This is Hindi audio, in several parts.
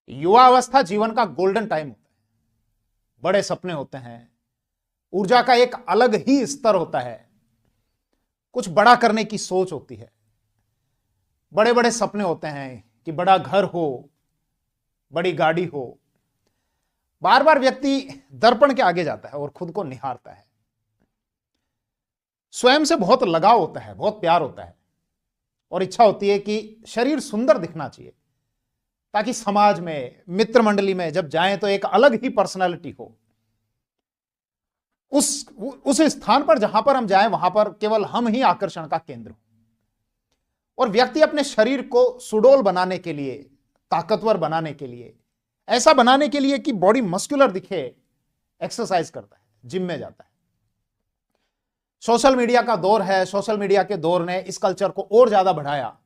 युवावस्था जीवन का गोल्डन टाइम होता है। बड़े सपने होते हैं, ऊर्जा का एक अलग ही स्तर होता है, कुछ बड़ा करने की सोच होती है, बड़े बड़े सपने होते हैं कि बड़ा घर हो, बड़ी गाड़ी हो। बार बार व्यक्ति दर्पण के आगे जाता है और खुद को निहारता है। स्वयं से बहुत लगाव होता है, बहुत प्यार होता है और इच्छा होती है कि शरीर सुंदर दिखना चाहिए ताकि समाज में, मित्र मंडली में जब जाएं तो एक अलग ही पर्सनालिटी हो। उस स्थान पर जहां पर हम जाएं वहां पर केवल हम ही आकर्षण का केंद्र हो। और व्यक्ति अपने शरीर को सुडौल बनाने के लिए, ताकतवर बनाने के लिए, ऐसा बनाने के लिए कि बॉडी मस्कुलर दिखे, एक्सरसाइज करता है, जिम में जाता है। सोशल मीडिया का दौर है। सोशल मीडिया के दौर ने इस कल्चर को और ज्यादा बढ़ाया,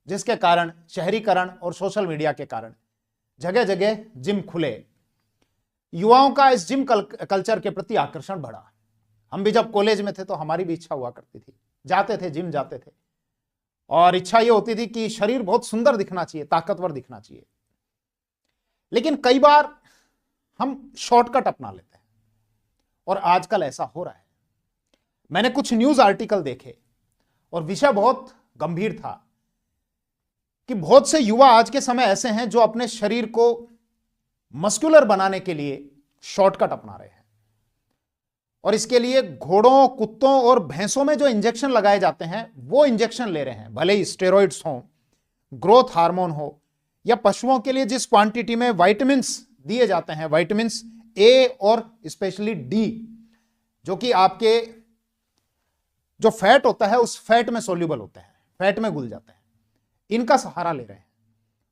जिसके कारण शहरीकरण और सोशल मीडिया के कारण जगह जगह जिम खुले। युवाओं का इस जिम कल्चर के प्रति आकर्षण बढ़ा। हम भी जब कॉलेज में थे तो हमारी भी इच्छा हुआ करती थी, जाते थे, जिम जाते थे और इच्छा ये होती थी कि शरीर बहुत सुंदर दिखना चाहिए, ताकतवर दिखना चाहिए। लेकिन कई बार हम शॉर्टकट अपना लेते हैं और आजकल ऐसा हो रहा है। मैंने कुछ न्यूज आर्टिकल देखे और विषय बहुत गंभीर था कि बहुत से युवा आज के समय ऐसे हैं जो अपने शरीर को मस्कुलर बनाने के लिए शॉर्टकट अपना रहे हैं और इसके लिए घोड़ों, कुत्तों और भैंसों में जो इंजेक्शन लगाए जाते हैं वो इंजेक्शन ले रहे हैं, भले ही स्टेरॉइड्स हो, ग्रोथ हार्मोन हो, या पशुओं के लिए जिस क्वांटिटी में विटामिन्स दिए जाते हैं, विटामिन्स ए और स्पेशली डी, जो कि आपके जो फैट होता है उस फैट में सोल्यूबल होते हैं, फैट में घुल जाते हैं, इनका सहारा ले रहे हैं।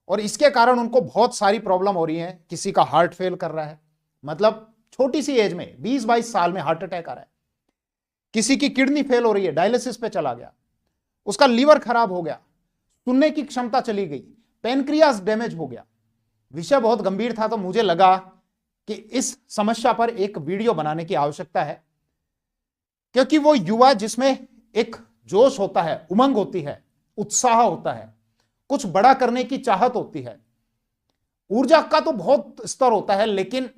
और इसके कारण उनको बहुत सारी प्रॉब्लम हो रही है। किसी का हार्ट फेल कर रहा है, मतलब छोटी सी एज में 20-22 साल में हार्ट अटैक आ रहा है। किसी की किडनी फेल हो रही है, डायलिसिस पे चला गया, उसका लीवर खराब हो गया, सुनने की क्षमता चली गई, पेनक्रियास डैमेज हो गया। विषय बहुत गंभीर था तो मुझे लगा कि इस समस्या पर एक वीडियो बनाने की आवश्यकता है, क्योंकि वो युवा जिसमें एक जोश होता है, उमंग होती है, उत्साह होता है, कुछ बड़ा करने की चाहत होती है, ऊर्जा का तो बहुत स्तर होता है, लेकिन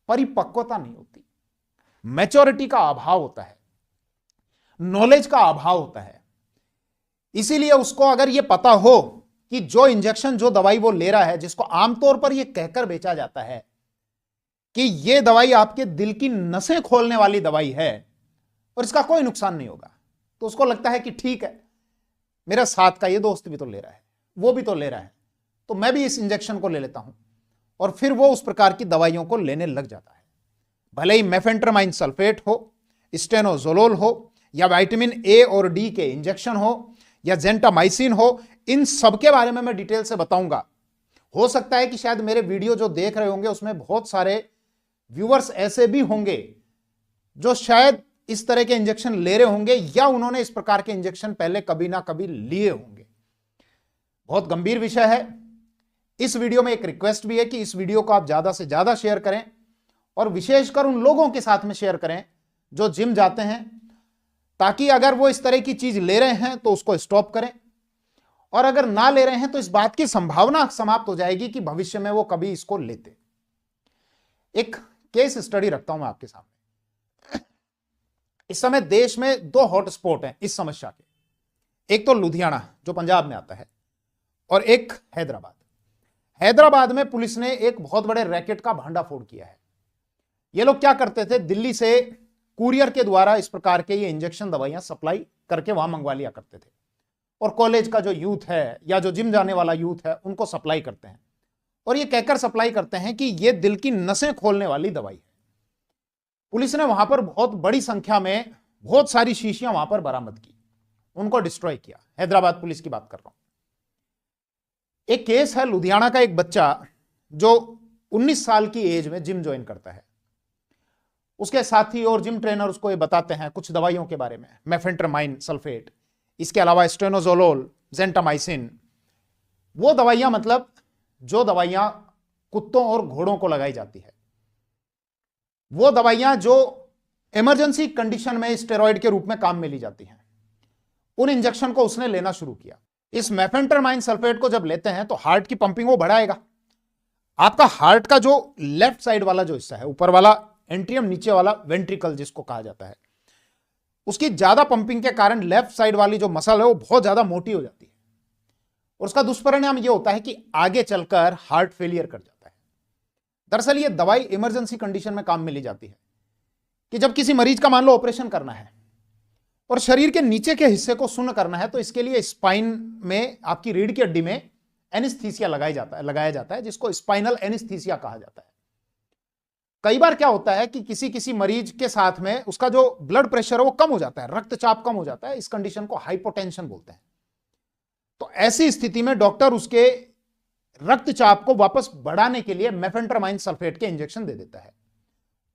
परिपक्वता नहीं होती, मैच्योरिटी का अभाव होता है, नॉलेज का अभाव होता है। इसीलिए उसको अगर यह पता हो कि जो इंजेक्शन, जो दवाई वो ले रहा है, जिसको आमतौर पर यह कहकर बेचा जाता है कि यह दवाई आपके दिल की नसें खोलने वाली दवाई है और इसका कोई नुकसान नहीं होगा, तो उसको लगता है कि ठीक है, मेरा साथ का ये दोस्त भी तो ले रहा है, वो भी तो ले रहा है, तो मैं भी इस इंजेक्शन को ले लेता हूं, और फिर वो उस प्रकार की दवाइयों को लेने लग जाता है। भले ही मेफेंट्रामाइन सल्फेट हो, स्टेनोजोलोल हो, या विटामिन ए और डी के इंजेक्शन हो, या जेंटामाइसिन हो, इन सब के बारे में मैं डिटेल से बताऊंगा। हो सकता है कि शायद मेरे वीडियो जो देख रहे होंगे उसमें बहुत सारे व्यूअर्स ऐसे भी होंगे जो शायद इस तरह के इंजेक्शन ले रहे होंगे या उन्होंने इस प्रकार के इंजेक्शन पहले कभी ना कभी लिए होंगे। बहुत गंभीर विषय है। इस वीडियो में एक रिक्वेस्ट भी है कि इस वीडियो को आप ज्यादा से ज्यादा शेयर करें और विशेषकर उन लोगों के साथ में शेयर करें जो जिम जाते हैं, ताकि अगर वो इस तरह की चीज ले रहे हैं तो उसको स्टॉप करें, और अगर ना ले रहे हैं तो इस बात की संभावना समाप्त हो जाएगी कि भविष्य में वो कभी इसको लेते। एक केस स्टडी रखता हूं मैं आपके सामने। इस समय देश में 2 हॉटस्पॉट हैं इस समस्या के। एक तो लुधियाना जो पंजाब में आता है, और एक हैदराबाद। हैदराबाद में पुलिस ने एक बहुत बड़े रैकेट का भांडाफोड़ किया है। ये लोग क्या करते थे, दिल्ली से कुरियर के द्वारा इस प्रकार के ये इंजेक्शन दवाइयां सप्लाई करके वहां मंगवा लिया करते थे, और कॉलेज का जो यूथ है या जो जिम जाने वाला यूथ है उनको सप्लाई करते हैं, और ये कहकर सप्लाई करते हैं कि ये दिल की नसें खोलने वाली दवाई है। पुलिस ने वहां पर बहुत बड़ी संख्या में बहुत सारी शीशियां वहां पर बरामद की, उनको डिस्ट्रॉय किया। हैदराबाद पुलिस की बात कर रहा हूं। एक केस है लुधियाना का, एक बच्चा जो 19 साल की एज में जिम ज्वाइन करता है। उसके साथी और जिम ट्रेनर उसको ये बताते हैं कुछ दवाइयों के बारे में, मेफेंट्रामाइन सल्फेट, इसके अलावा स्टेनोजोलोल, जेंटामाइसिन, वो दवाइयां, मतलब जो दवाइयां कुत्तों और घोड़ों को लगाई जाती है, वो दवाइयां जो इमरजेंसी कंडीशन में स्टेरॉइड के रूप में काम में ली जाती हैं, उन इंजेक्शन को उसने लेना शुरू किया। इस मेफेंट्रामाइन सल्फेट को जब लेते हैं तो हार्ट की पंपिंग वो बढ़ाएगा। आपका हार्ट का जो लेफ्ट साइड वाला जो हिस्सा है, ऊपर वाला एंट्रियम, नीचे वाला वेंट्रिकल जिसको कहा जाता है, उसकी ज्यादा पंपिंग के कारण लेफ्ट साइड वाली जो मसल है वो बहुत ज्यादा मोटी हो जाती है और उसका दुष्परिणाम यह होता है कि आगे चलकर हार्ट फेलियर कर जाता है। दरअसल ये दवाई इमरजेंसी कंडीशन में काम में ली जाती है कि जब किसी मरीज का मान लो ऑपरेशन करना है और शरीर के नीचे के हिस्से को सुन्न करना है, तो इसके लिए स्पाइन में, आपकी रीढ़ की हड्डी में एनेस्थीसिया लगाया जाता है जिसको स्पाइनल एनेस्थीसिया कहा जाता है। कई बार क्या होता है कि किसी मरीज के साथ में उसका जो ब्लड प्रेशर है वो कम हो जाता है, रक्तचाप कम हो जाता है, इस कंडीशन को हाइपोटेंशन बोलते हैं। तो ऐसी स्थिति में डॉक्टर उसके रक्तचाप को वापस बढ़ाने के लिए मेफेंट्रामाइन सल्फेट के इंजेक्शन दे देता है।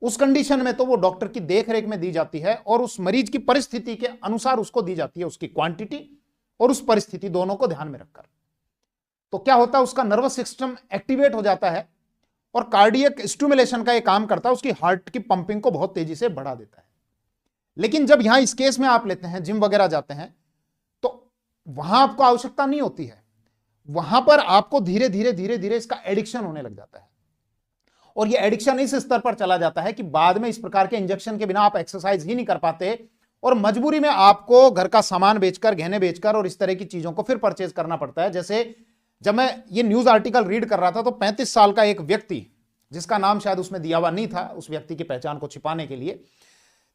उस कंडीशन में तो वो डॉक्टर की देखरेख में दी जाती है और उस मरीज की परिस्थिति के अनुसार उसको दी जाती है, उसकी क्वांटिटी और उस परिस्थिति दोनों को ध्यान में रखकर। तो क्या होता है, उसका नर्वस सिस्टम एक्टिवेट हो जाता है और कार्डियक स्टिमुलेशन का ये काम करता है, उसकी हार्ट की पंपिंग को बहुत तेजी से बढ़ा देता है। लेकिन जब यहां इस केस में आप लेते हैं, जिम वगैरह जाते हैं, तो वहां आपको आवश्यकता नहीं होती है, वहां पर आपको धीरे धीरे इसका एडिक्शन होने लग जाता है और ये एडिक्शन इस स्तर पर चला जाता है कि बाद में इस प्रकार के इंजेक्शन के बिना आप एक्सरसाइज ही नहीं कर पाते और मजबूरी में आपको घर का सामान बेचकर, गहने बेचकर और इस तरह की चीजों को फिर परचेज करना पड़ता है। जैसे जब मैं ये न्यूज आर्टिकल रीड कर रहा था तो 35 साल का एक व्यक्ति, जिसका नाम शायद उसमें दिया हुआ नहीं था, उस व्यक्ति की पहचान को छिपाने के लिए,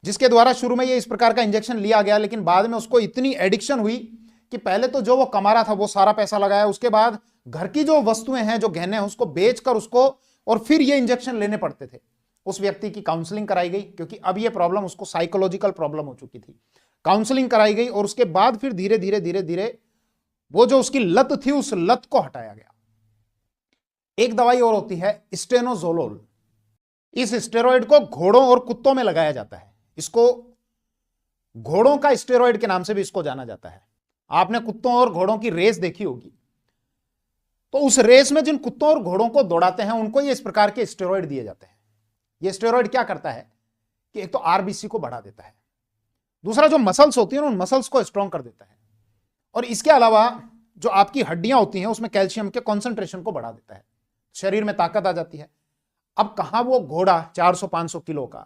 जिसके द्वारा शुरू में ये इस प्रकार का इंजेक्शन लिया गया, लेकिन बाद में उसको इतनी एडिक्शन हुई कि पहले तो जो वो कमा रहा था वो सारा पैसा लगाया, उसके बाद घर की जो वस्तुएं हैं, जो गहने हैं, उसको बेचकर उसको और फिर ये इंजेक्शन लेने पड़ते थे। उस व्यक्ति की काउंसलिंग कराई गई क्योंकि अब ये प्रॉब्लम उसको साइकोलॉजिकल प्रॉब्लम हो चुकी थी। काउंसलिंग कराई गई और उसके बाद फिर धीरे धीरे वो जो उसकी लत थी उस लत को हटाया गया। एक दवाई और होती है स्टेनोजोलोल। इस स्टेरॉइड को घोड़ों और कुत्तों में लगाया जाता है। इसको घोड़ों का स्टेरॉइड के नाम से भी इसको जाना जाता है। आपने कुत्तों और घोड़ों की रेस देखी होगी, तो उस रेस में जिन कुत्तों और घोड़ों को दौड़ाते हैं उनको ये इस प्रकार के स्टेरॉइड दिए जाते हैं। ये स्टेरॉइड क्या करता है कि एक तो आरबीसी को बढ़ा देता है, दूसरा जो मसल्स होती हैं उन मसल्स को स्ट्रॉन्ग कर देता है और इसके अलावा जो आपकी हड्डियां होती हैं उसमें कैल्शियम के कॉन्सेंट्रेशन को बढ़ा देता है, शरीर में ताकत आ जाती है। अब कहां वो घोड़ा 400-500 किलो का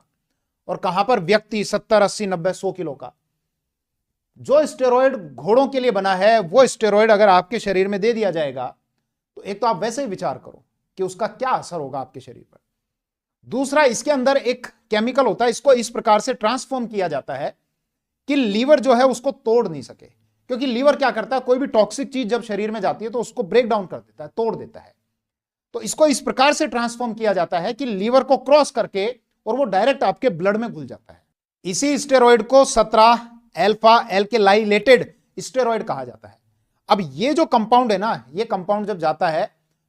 और कहां पर व्यक्ति 70-80-90-100 किलो का। जो स्टेरॉइड घोड़ों के लिए बना है वो स्टेरॉइड अगर आपके शरीर में दे दिया जाएगा तो एक तो आप वैसे ही विचार करो कि उसका क्या असर होगा आपके शरीर पर। दूसरा, इसके अंदर एक केमिकल होता है, इसको इस प्रकार से ट्रांसफॉर्म किया जाता है कि लीवर जो है उसको तोड़ नहीं सके, क्योंकि लीवर क्या करता है, कोई भी टॉक्सिक चीज जब शरीर में जाती है तो उसको ब्रेक डाउन कर देता है, तोड़ देता है। तो इसको इस प्रकार से ट्रांसफॉर्म किया जाता है कि लीवर को क्रॉस करके और वो डायरेक्ट आपके ब्लड में घुल जाता है। इसी स्टेरॉइड को 17 अल्फा एल्केलाइलेटेड स्टेरॉइड कहा जाता है। अब ये जो कंपाउंड है ना, ये कंपाउंड जब जाता है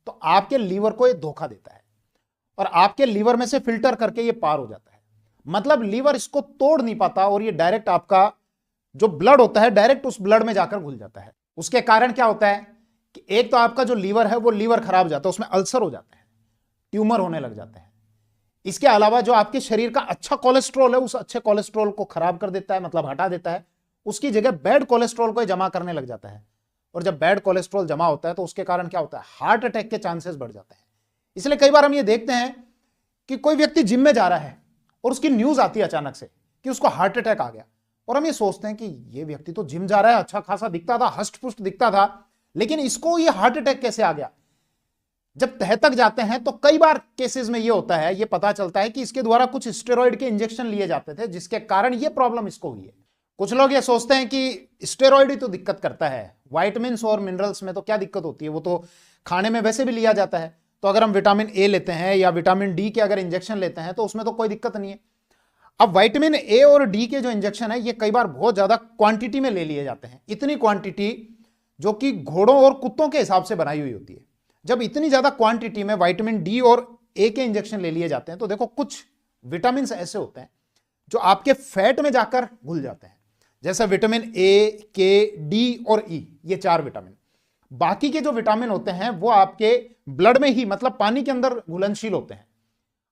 तो आपके लीवर को ये धोखा देता है और आपके लीवर में से फिल्टर करके ये पार हो जाता है। मतलब लीवर इसको तोड़ नहीं पाता और ये डायरेक्ट आपका जो ब्लड होता है डायरेक्ट उस ब्लड में जाकर घुल जाता है। उसके कारण क्या होता है कि एक तो आपका जो लीवर है वो लीवर खराब हो जाता है, उसमें अल्सर हो जाता है, ट्यूमर होने लग जाते हैं। इसके अलावा जो आपके शरीर का अच्छा कोलेस्ट्रॉल है उस अच्छे कोलेस्ट्रॉल को खराब कर देता है, मतलब हटा देता है। उसकी जगह बैड कोलेस्ट्रॉल को जमा करने लग जाता है और जब बैड कोलेस्ट्रॉल जमा होता है तो उसके कारण क्या होता है, हार्ट अटैक के चांसेस बढ़ जाते हैं। इसलिए कई बार हम ये देखते हैं कि कोई व्यक्ति जिम में जा रहा है और उसकी न्यूज आती है अचानक से कि उसको हार्ट अटैक आ गया और हम ये सोचते हैं कि ये व्यक्ति तो जिम जा रहा है, अच्छा खासा दिखता था, हष्ट पुष्ट दिखता था, लेकिन इसको ये हार्ट अटैक कैसे आ गया। जब तह तक जाते हैं तो कई बार केसेस में ये होता है, ये पता चलता है कि इसके द्वारा कुछ स्टेरॉइड के इंजेक्शन लिए जाते थे जिसके कारण ये प्रॉब्लम इसको हुई है। कुछ लोग ये सोचते हैं कि स्टेरॉइड ही तो दिक्कत करता है, वाइटामिन्स और मिनरल्स में तो क्या दिक्कत होती है, वो तो खाने में वैसे भी लिया जाता है। तो अगर हम विटामिन ए लेते हैं या विटामिन डी के अगर इंजेक्शन लेते हैं तो उसमें तो कोई दिक्कत नहीं है। अब विटामिन ए और डी के जो इंजेक्शन है ये कई बार बहुत ज्यादा क्वांटिटी में ले लिए जाते हैं, इतनी क्वांटिटी जो कि घोड़ों और कुत्तों के हिसाब से बनाई हुई होती है। जब इतनी ज्यादा क्वांटिटी में विटामिन डी और ए के इंजेक्शन ले लिए जाते हैं तो देखो कुछ विटामिन ऐसे होते हैं जो आपके फैट में जाकर घुल जाते हैं, जैसे विटामिन ए, के, डी और ई, ये 4 विटामिन। बाकी के जो विटामिन होते हैं वो आपके ब्लड में ही, मतलब पानी के अंदर घुलनशील होते हैं।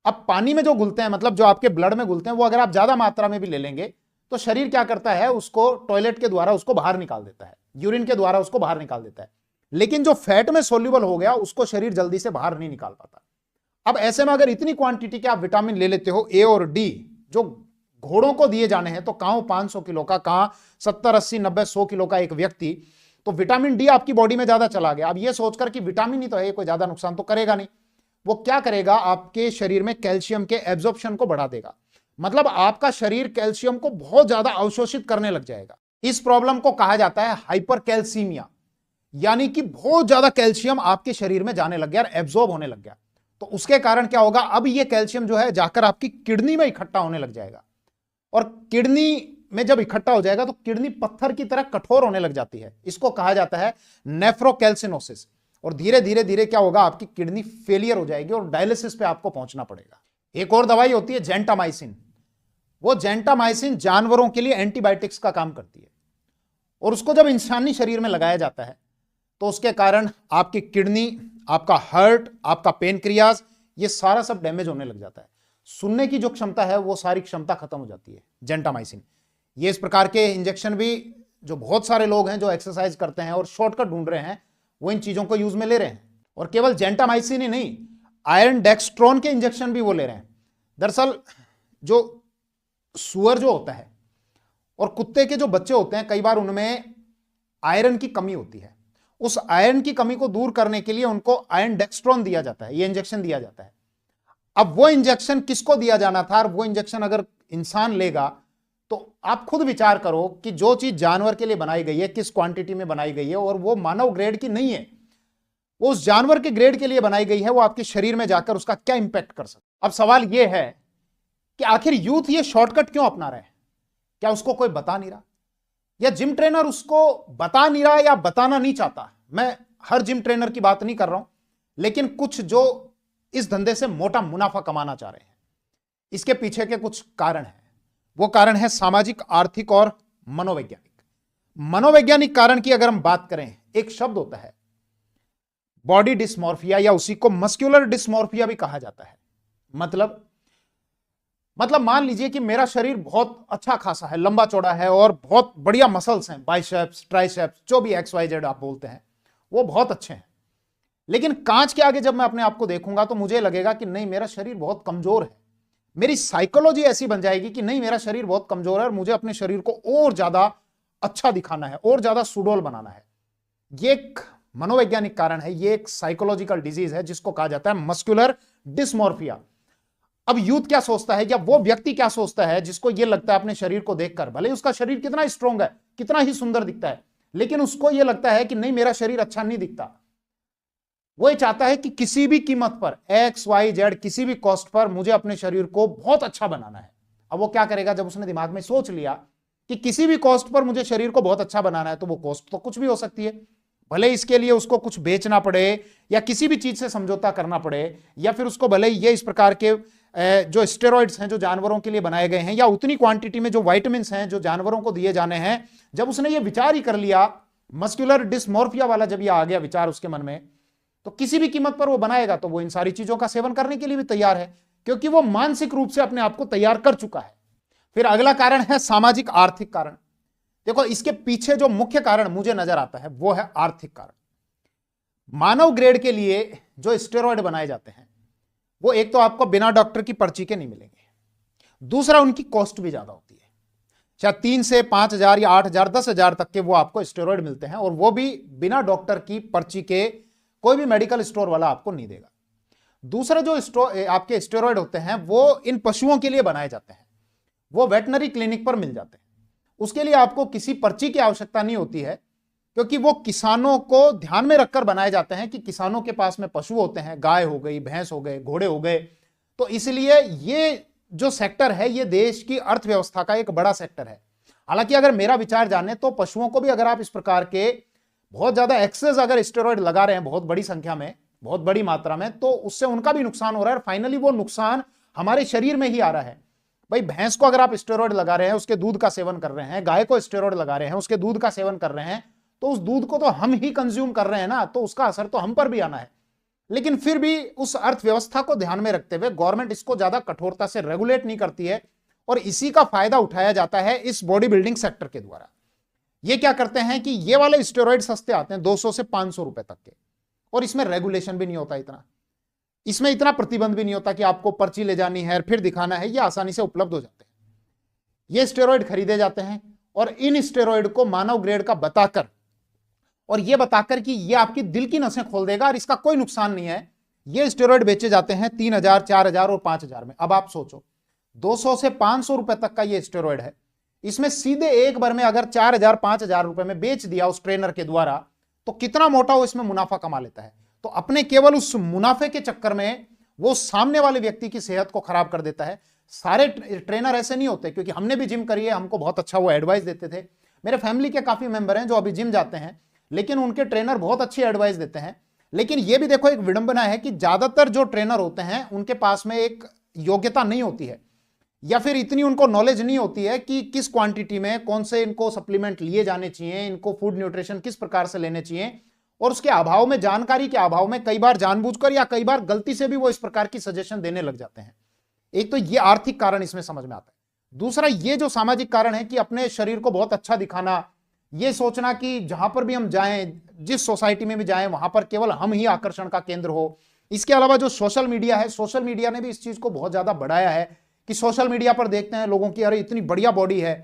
अब पानी में जो घुलते हैं, मतलब जो आपके ब्लड में घुलते हैं, वो अगर आप ज्यादा मात्रा में भी ले लेंगे तो शरीर क्या करता है, उसको टॉयलेट के द्वारा उसको बाहर निकाल देता है, यूरिन के द्वारा उसको बाहर निकाल देता है। लेकिन जो फैट में सोल्यूबल हो गया उसको शरीर जल्दी से बाहर नहीं निकाल पाता। अब ऐसे में अगर इतनी क्वांटिटी के आप विटामिन ले लेते हो ए और डी, जो घोड़ों को दिए जाने हैं, तो कहां 500 किलो का, कहां 70 80 90 100 किलो का एक व्यक्ति, तो विटामिन डी आपकी बॉडी में ज्यादा चला गया। अब ये सोचकर कि विटामिन ही तो है, कोई ज्यादा नुकसान तो करेगा नहीं, वो क्या करेगा, आपके शरीर में कैल्शियम के एब्जॉर्प्शन को बढ़ा देगा। मतलब आपका शरीर कैल्शियम को बहुत ज्यादा अवशोषित करने लग जाएगा। इस प्रॉब्लम को कहा जाता है हाइपरकैल्सीमिया, यानी कि बहुत ज्यादा कैल्शियम आपके शरीर में जाने लग गया, एब्जॉर्ब होने लग गया। तो उसके कारण क्या होगा, अब ये कैल्शियम जो है जाकर आपकी किडनी में इकट्ठा होने लग जाएगा, और किडनी में जब इकट्ठा हो जाएगा तो किडनी पत्थर की तरह कठोर होने लग जाती है। इसको कहा जाता है नेफ्रोकैल्सिनोसिस। और धीरे धीरे धीरे क्या होगा, आपकी किडनी फेलियर हो जाएगी और डायलिसिस पे आपको पहुंचना पड़ेगा। एक और दवाई होती है जेंटामाइसिन। वो जेंटामाइसिन जानवरों के लिए एंटीबायोटिक्स का काम करती है, और उसको जब इंसानी शरीर में लगाया जाता है तो उसके कारण आपकी किडनी, आपका हार्ट, आपका पेनक्रियाज, ये सारा सब डैमेज होने लग जाता है। सुनने की जो क्षमता है वो सारी क्षमता खत्म हो जाती है। जेंटामाइसिन, ये इस प्रकार के इंजेक्शन भी जो बहुत सारे लोग हैं जो एक्सरसाइज करते हैं और शॉर्टकट ढूंढ रहे हैं, वो इन चीजों को यूज में ले रहे हैं। और केवल जेंटामाइसिन ही नहीं, आयरन डेक्सट्रोन के इंजेक्शन भी वो ले रहे हैं। दरअसल जो सुअर जो होता है और कुत्ते के जो बच्चे होते हैं, कई बार उनमें आयरन की कमी होती है। उस आयरन की कमी को दूर करने के लिए उनको आयरन डेक्सट्रोन दिया जाता है, ये इंजेक्शन दिया जाता है। अब वो इंजेक्शन किसको दिया जाना था, और वो इंजेक्शन अगर इंसान लेगा तो आप खुद विचार करो कि जो चीज जानवर के लिए बनाई गई है, किस क्वांटिटी में बनाई गई है, और वो मानव ग्रेड की नहीं है, वो उस जानवर के ग्रेड के लिए बनाई गई है, वो आपके शरीर में जाकर उसका क्या इंपैक्ट कर सकता। अब सवाल ये है कि आखिर यूथ ये शॉर्टकट क्यों अपना रहे हैं? क्या उसको कोई बता नहीं रहा, या जिम ट्रेनर उसको बता नहीं रहा, या बताना नहीं चाहता? मैं हर जिम ट्रेनर की बात नहीं कर रहा हूं, लेकिन कुछ जो इस धंधे से मोटा मुनाफा कमाना चाह रहे हैं, इसके पीछे के कुछ कारण हैं। वो कारण है सामाजिक, आर्थिक और मनोवैज्ञानिक। मनोवैज्ञानिक कारण की अगर हम बात करें, एक शब्द होता है बॉडी डिस्मॉर्फिया, या उसी को मस्कुलर डिस्मॉर्फिया भी कहा जाता है। मतलब मान लीजिए कि मेरा शरीर बहुत अच्छा खासा है, लंबा चौड़ा है, और बहुत बढ़िया मसल्स हैं, बाइसेप्स, ट्राइसेप्स, जो भी XYZ आप बोलते हैं, वो बहुत अच्छे हैं। लेकिन कांच के आगे जब मैं अपने आप को देखूंगा तो मुझे लगेगा कि नहीं, मेरा शरीर बहुत कमजोर है। मेरी साइकोलॉजी ऐसी बन जाएगी कि नहीं, मेरा शरीर बहुत कमजोर है और मुझे अपने शरीर को और ज्यादा अच्छा दिखाना है, और ज्यादा सुडौल बनाना है। ये एक मनोवैज्ञानिक कारण है, ये एक साइकोलॉजिकल डिजीज है जिसको कहा जाता है मस्कुलर डिस्मॉर्फिया। अब यूथ क्या सोचता है, या वो व्यक्ति क्या सोचता है जिसको ये लगता है अपने शरीर को देखकर, भले उसका शरीर कितना स्ट्रॉन्ग है, कितना ही सुंदर दिखता है, लेकिन उसको ये लगता है कि नहीं, मेरा शरीर अच्छा नहीं दिखता। वो ये चाहता है कि किसी भी कीमत पर, XYZ, किसी भी कॉस्ट पर मुझे अपने शरीर को बहुत अच्छा बनाना है। अब वो क्या करेगा, जब उसने दिमाग में सोच लिया कि किसी भी कॉस्ट पर मुझे शरीर को बहुत अच्छा बनाना है, तो वो कॉस्ट तो कुछ भी हो सकती है, भले इसके लिए उसको कुछ बेचना पड़े, या किसी भी चीज से समझौता करना पड़े, या फिर उसको भले ये इस प्रकार के जो स्टेरॉइड्स हैं जो जानवरों के लिए बनाए गए हैं, या उतनी क्वांटिटी में जो विटामिन हैं जो जानवरों को दिए जाने हैं, जब उसने ये विचार ही कर लिया, मस्कुलर डिस्मॉर्फिया वाला जब ये आ गया विचार उसके मन में, तो किसी भी कीमत पर वो बनाएगा, तो वो इन सारी चीजों का सेवन करने के लिए भी तैयार है, क्योंकि वो मानसिक रूप से अपने आप को तैयार कर चुका है। फिर अगला कारण है सामाजिक, आर्थिक कारण। देखो, इसके पीछे जो मुख्य कारण मुझे नजर आता है वो है आर्थिक कारण। मानव ग्रेड के लिए जो स्टेरॉइड बनाए जाते हैं, वो एक तो आपको बिना डॉक्टर की पर्ची के नहीं मिलेंगे, दूसरा उनकी कॉस्ट भी ज्यादा होती है। शायद 3 से 5,000 या 8,000, 10,000 तक के वो आपको स्टेरॉइड मिलते हैं, और वो भी बिना डॉक्टर की पर्ची के कोई भी मेडिकल स्टोर वाला आपको नहीं देगा। दूसरा जो आपके स्टेरॉइड होते हैं वो इन पशुओं के लिए बनाए जाते हैं, वो वेटनरी क्लिनिक पर मिल जाते हैं। उसके लिए आपको किसी पर्ची की आवश्यकता नहीं होती है, क्योंकि वो किसानों को ध्यान में रखकर बनाए जाते हैं कि किसानों के पास में पशु होते हैं, गाय हो गई, भैंस हो गए, घोड़े हो गए। तो इसलिए ये जो सेक्टर है ये देश की अर्थव्यवस्था का एक बड़ा सेक्टर है। हालांकि अगर मेरा विचार जाने तो पशुओं को भी अगर आप इस प्रकार के बहुत ज्यादा एक्सेस अगर स्टेरॉइड लगा रहे हैं बहुत बड़ी संख्या में, बहुत बड़ी मात्रा में, तो उससे उनका भी नुकसान हो रहा है, और फाइनली वो नुकसान हमारे शरीर में ही आ रहा है। भाई, भैंस को अगर आप स्टेरॉइड लगा रहे हैं, उसके दूध का सेवन कर रहे हैं, गाय को स्टेरॉइड लगा रहे हैं, उसके दूध का सेवन कर रहे हैं, तो उस दूध को तो हम ही कंज्यूम कर रहे हैं ना, तो उसका असर तो हम पर भी आना है। लेकिन फिर भी उस अर्थव्यवस्था को ध्यान में रखते हुए गवर्नमेंट इसको ज्यादा कठोरता से रेगुलेट नहीं करती है, और इसी का फायदा उठाया जाता है इस बॉडी बिल्डिंग सेक्टर के द्वारा। ये क्या करते हैं कि ये वाले स्टेरॉइड सस्ते आते हैं 200 से 500 रुपए तक के, और इसमें रेगुलेशन भी नहीं होता इतना। इसमें इतना प्रतिबंध भी नहीं होता कि आपको पर्ची ले जानी है फिर दिखाना है, ये आसानी से उपलब्ध हो जाते हैं। ये स्टेरॉइड खरीदे जाते हैं और इन स्टेरॉइड को मानव ग्रेड का बताकर और ये बताकर कि ये आपकी दिल की नसें खोल देगा और इसका कोई नुकसान नहीं है, ये स्टेरॉइड बेचे जाते हैं 3,000, 4,000 और 5,000 में। अब आप सोचो 200 से 500 रुपए तक का ये स्टेरॉइड है, इसमें सीधे एक बार में अगर 4,000, 5,000 रुपए में बेच दिया उस ट्रेनर के द्वारा, तो कितना मोटा वो इसमें मुनाफा कमा लेता है। तो अपने केवल उस मुनाफे के चक्कर में वो सामने वाले व्यक्ति की सेहत को खराब कर देता है। सारे ट्रेनर ऐसे नहीं होते, क्योंकि हमने भी जिम करी है, हमको बहुत अच्छा वो एडवाइस देते थे। मेरे फैमिली के काफी मेंबर हैं जो अभी जिम जाते हैं, लेकिन उनके ट्रेनर बहुत अच्छी एडवाइस देते हैं। लेकिन ये भी देखो एक विडंबना है कि ज्यादातर जो ट्रेनर होते हैं उनके पास में एक योग्यता नहीं होती है, या फिर इतनी उनको नॉलेज नहीं होती है कि किस क्वांटिटी में कौन से इनको सप्लीमेंट लिए जाने चाहिए, इनको फूड न्यूट्रिशन किस प्रकार से लेने चाहिए। और उसके अभाव में, जानकारी के अभाव में कई बार जानबूझकर या कई बार गलती से भी वो इस प्रकार की सजेशन देने लग जाते हैं। एक तो ये आर्थिक कारण इसमें समझ में आता है, दूसरा ये जो सामाजिक कारण है कि अपने शरीर को बहुत अच्छा दिखाना, ये सोचना कि जहां पर भी हम जाएं, जिस सोसाइटी में भी जाएं, वहां पर केवल हम ही आकर्षण का केंद्र हो। इसके अलावा जो सोशल मीडिया है, सोशल मीडिया ने भी इस चीज को बहुत ज्यादा बढ़ाया है कि सोशल मीडिया पर देखते हैं लोगों की अरे इतनी बढ़िया बॉडी है।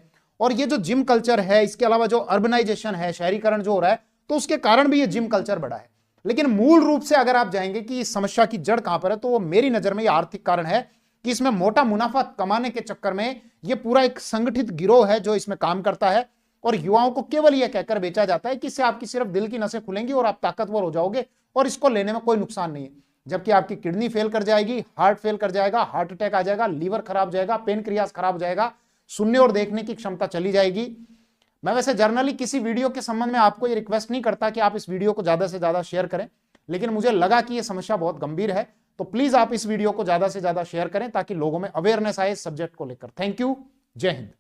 और ये जो जिम कल्चर है, इसके अलावा जो अर्बनाइजेशन है, शहरीकरण जो हो रहा है, तो उसके कारण भी ये जिम कल्चर बढ़ा है। लेकिन मूल रूप से अगर आप जाएंगे कि इस समस्या की जड़ कहां पर है, तो वो मेरी नजर में ये आर्थिक कारण है कि इसमें मोटा मुनाफा कमाने के चक्कर में ये पूरा एक संगठित गिरोह है जो इसमें काम करता है। और युवाओं को केवल यह कहकर बेचा जाता है कि इससे आपकी सिर्फ दिल की नसें खुलेंगी और आप ताकतवर हो जाओगे और इसको लेने में कोई नुकसान नहीं है। जबकि आपकी किडनी फेल कर जाएगी, हार्ट फेल कर जाएगा, हार्ट अटैक आ जाएगा, लीवर खराब हो जाएगा, पेनक्रियाज खराब हो जाएगा, सुनने और देखने की क्षमता चली जाएगी। मैं वैसे जर्नली किसी वीडियो के संबंध में आपको ये रिक्वेस्ट नहीं करता कि आप इस वीडियो को ज्यादा से ज्यादा शेयर करें, लेकिन मुझे लगा कि यह समस्या बहुत गंभीर है, तो प्लीज आप इस वीडियो को ज्यादा से ज्यादा शेयर करें ताकि लोगों में अवेयरनेस आए इस सब्जेक्ट को लेकर। थैंक यू, जय हिंद।